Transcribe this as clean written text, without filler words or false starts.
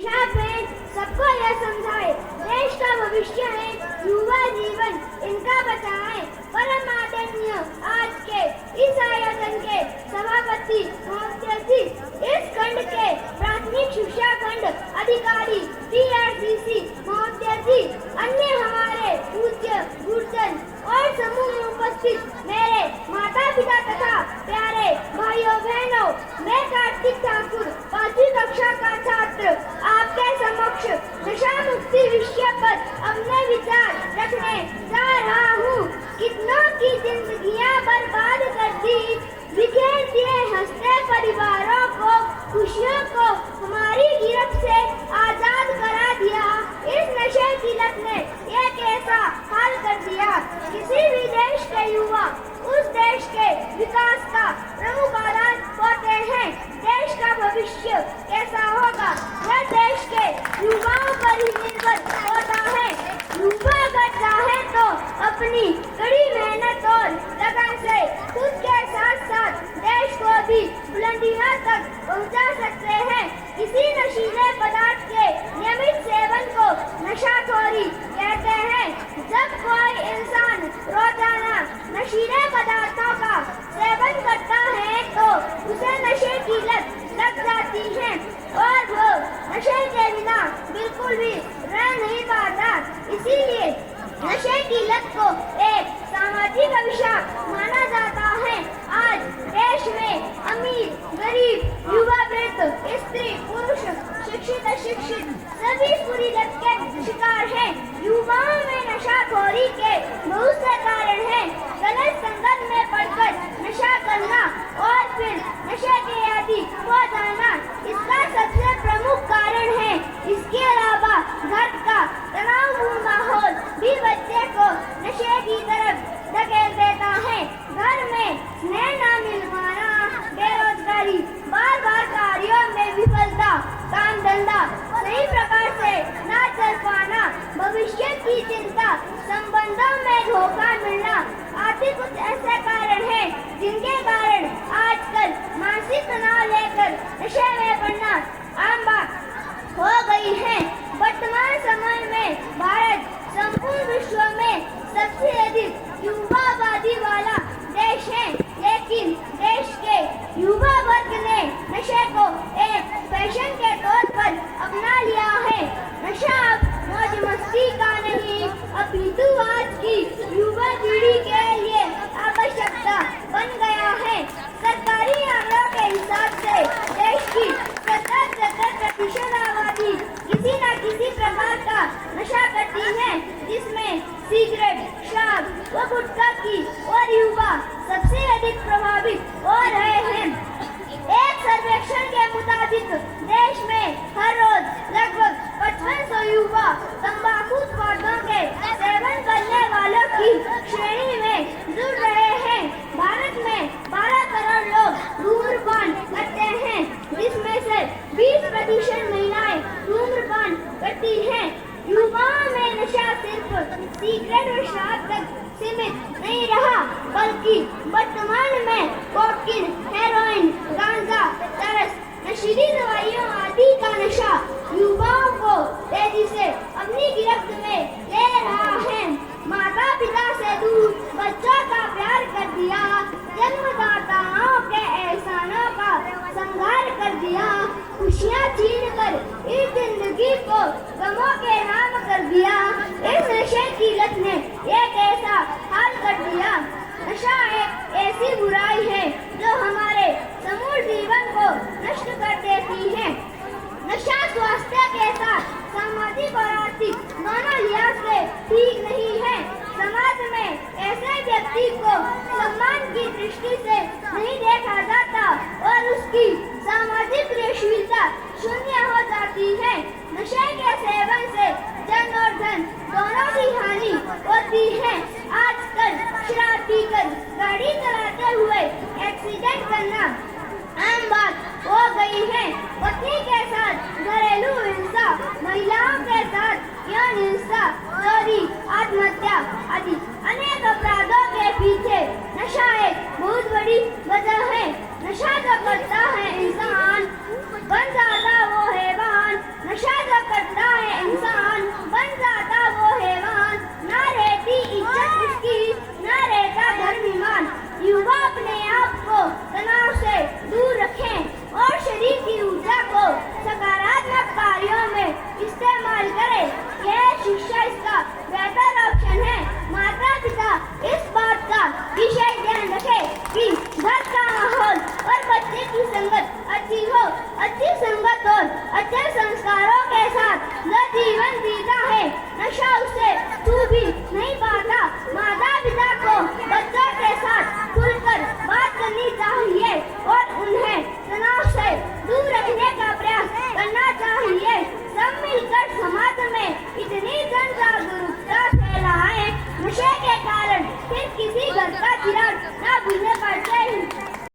शिक्षा पे सबको यह समझाए, देश का भविष्य है युवा जीवन इनका बचाए। परम आदरणीय आज के इस आयोजन के सभापति महोदय जी, इस खंड के प्राथमिक शिक्षा खंड अधिकारी TRCC महोदय जी, अन्य हमारे पूज्य गुरुजन और समूह में उपस्थित मेरे माता पिता तथा प्यारे भाइयों बहनों, मैं कार्तिक ठाकुर 5वीं कक्षा का छात्र आपके समक्ष नशा मुक्ति विषय पर अपने विचार रखने जा रहा हूँ। कितनों की जिंदगियाँ बर्बाद कर दी, बिखेर दिए हंसते परिवारों को, खुशियों को हमारी गिरफ्त से आजाद करा दिया। इस नशे की लत ने एक ऐसा हाल कर दिया, किसी भी देश के युवा उस देश के विकास का प्रमुख आधार होते हैं। देश का भविष्य कैसा होगा यह देश के युवाओं पर ही निर्भर होता है। युवा अगर चाहे तो अपनी कड़ी मेहनत और लगन से खुद के साथ साथ देश को भी बुलंदियों तक पहुंचा सकते हैं। किसी नशीले पदार्थ के नियमित सेवन को नशाखोरी कहते हैं। जब कोई इंसान रोजाना नशीले पदार्थों का सेवन करता है तो उसे नशे की लत लग जाती है और वो नशे के बिना बिल्कुल भी रह नहीं पाता। इसीलिए नशे की लत को एक सामाजिक अभिशाप माना जाता है। आज देश में अमीर गरीब युवा वृद्ध स्त्री पुरुष शिक्षित अशिक्षित सभी बुरी लत के शिकार हैं। युवाओं में नशाखोरी के बहुत से कारण हैं। गलत संगत में पड़कर नशा करना और फिर नशे के आदी हो जाना इसका सबसे प्रमुख कारण है। इसके अलावा घर का तनावपूर्ण माहौल भी बच्चे को नशे की तरफ धकेल देता है। घर में स्नेह न मिल पाना, बेरोजगारी, बार बार कार्यों में विफलता, काम धंधा सही प्रकार से न चल पाना, भविष्य की चिंता, संबंधों में धोखा मिलना आदि कुछ ऐसे कारण हैं जिनके कारण आजकल मानसिक तनाव लेकर नशे में पड़ना आम बात हो गई है। वर्तमान समय में भारत संपूर्ण विश्व में सबसे अधिक युवा आबादी वाला देश है, लेकिन देश के युवा वर्ग ने नशे को एक फैशन के तौर पर अपना लिया है। नशा अब मौज मस्ती का नहीं, अपितु आज की युवा पीढ़ी के लिए आवश्यकता बन गया है। सरकारी आंकड़ों के हिसाब से देश की 70% आबादी किसी न किसी प्रकार का नशा करती है, जिसमें सिगरेट, शराब व गुटखा की और युवा सबसे अधिक प्रभावित हो रहे हैं। एक सर्वेक्षण के मुताबिक देश में हर रोज लगभग 5500 युवा तंबाकू उत्पादों के सेवन करने वालों की श्रेणी में जुड़ रहे हैं। भारत में 12 करोड़ लोग धूम्रपान करते हैं, जिसमें से 20% महिलाएं धूम्रपान करती हैं। युवाओं में नशा सिर्फ सिगरेट और शराब तक सीमित नहीं रहा, बल्कि वर्तमान में कोकीन, हेरोइन, गांजा, चरस, नशीली दवाइयों आदि का नशा युवाओं को तेजी से अपनी गिरफ्त में ले रहा है। माता पिता से दूर बच्चों का प्यार कर दिया, जन्मदाताओं के एहसानों का संहार कर दिया, खुशियाँ छीन कर इस जिंदगी को गमों के नाम कर दिया। इस नशे की लत ने एक ऐसा हाल कर दिया। नशा एक ऐसी बुराई है जो हमारे समूल जीवन को नष्ट कर देती है। नशा स्वास्थ्य के साथ सामाजिक और आर्थिक दोनों लिहाज से ठीक नहीं है। समाज में ऐसे व्यक्ति को सम्मान की दृष्टि से नहीं देखा जाता और उसकी सामाजिक क्रियाशीलता शून्य हो जाती है। नशे के सेवन से जन और धन दोनों की हानि होती है। आजकल शराब पीकर गाड़ी चलाते हुए एक्सीडेंट करना आम बात हो गई है। पत्नी के साथ घरेलू हिंसा, महिलाओं के साथ यौन हिंसा, चोरी, आत्महत्या आदि अनेक अपराधों के पीछे नशा एक बहुत बड़ी वजह है। नशा जो करता है इंसान बन जाता वो हैवान। नशा बच्ची हो अच्छी संगत और अच्छे संस्कारों के साथ जो जीवन जीता है नशा उसे तू भी नहीं पा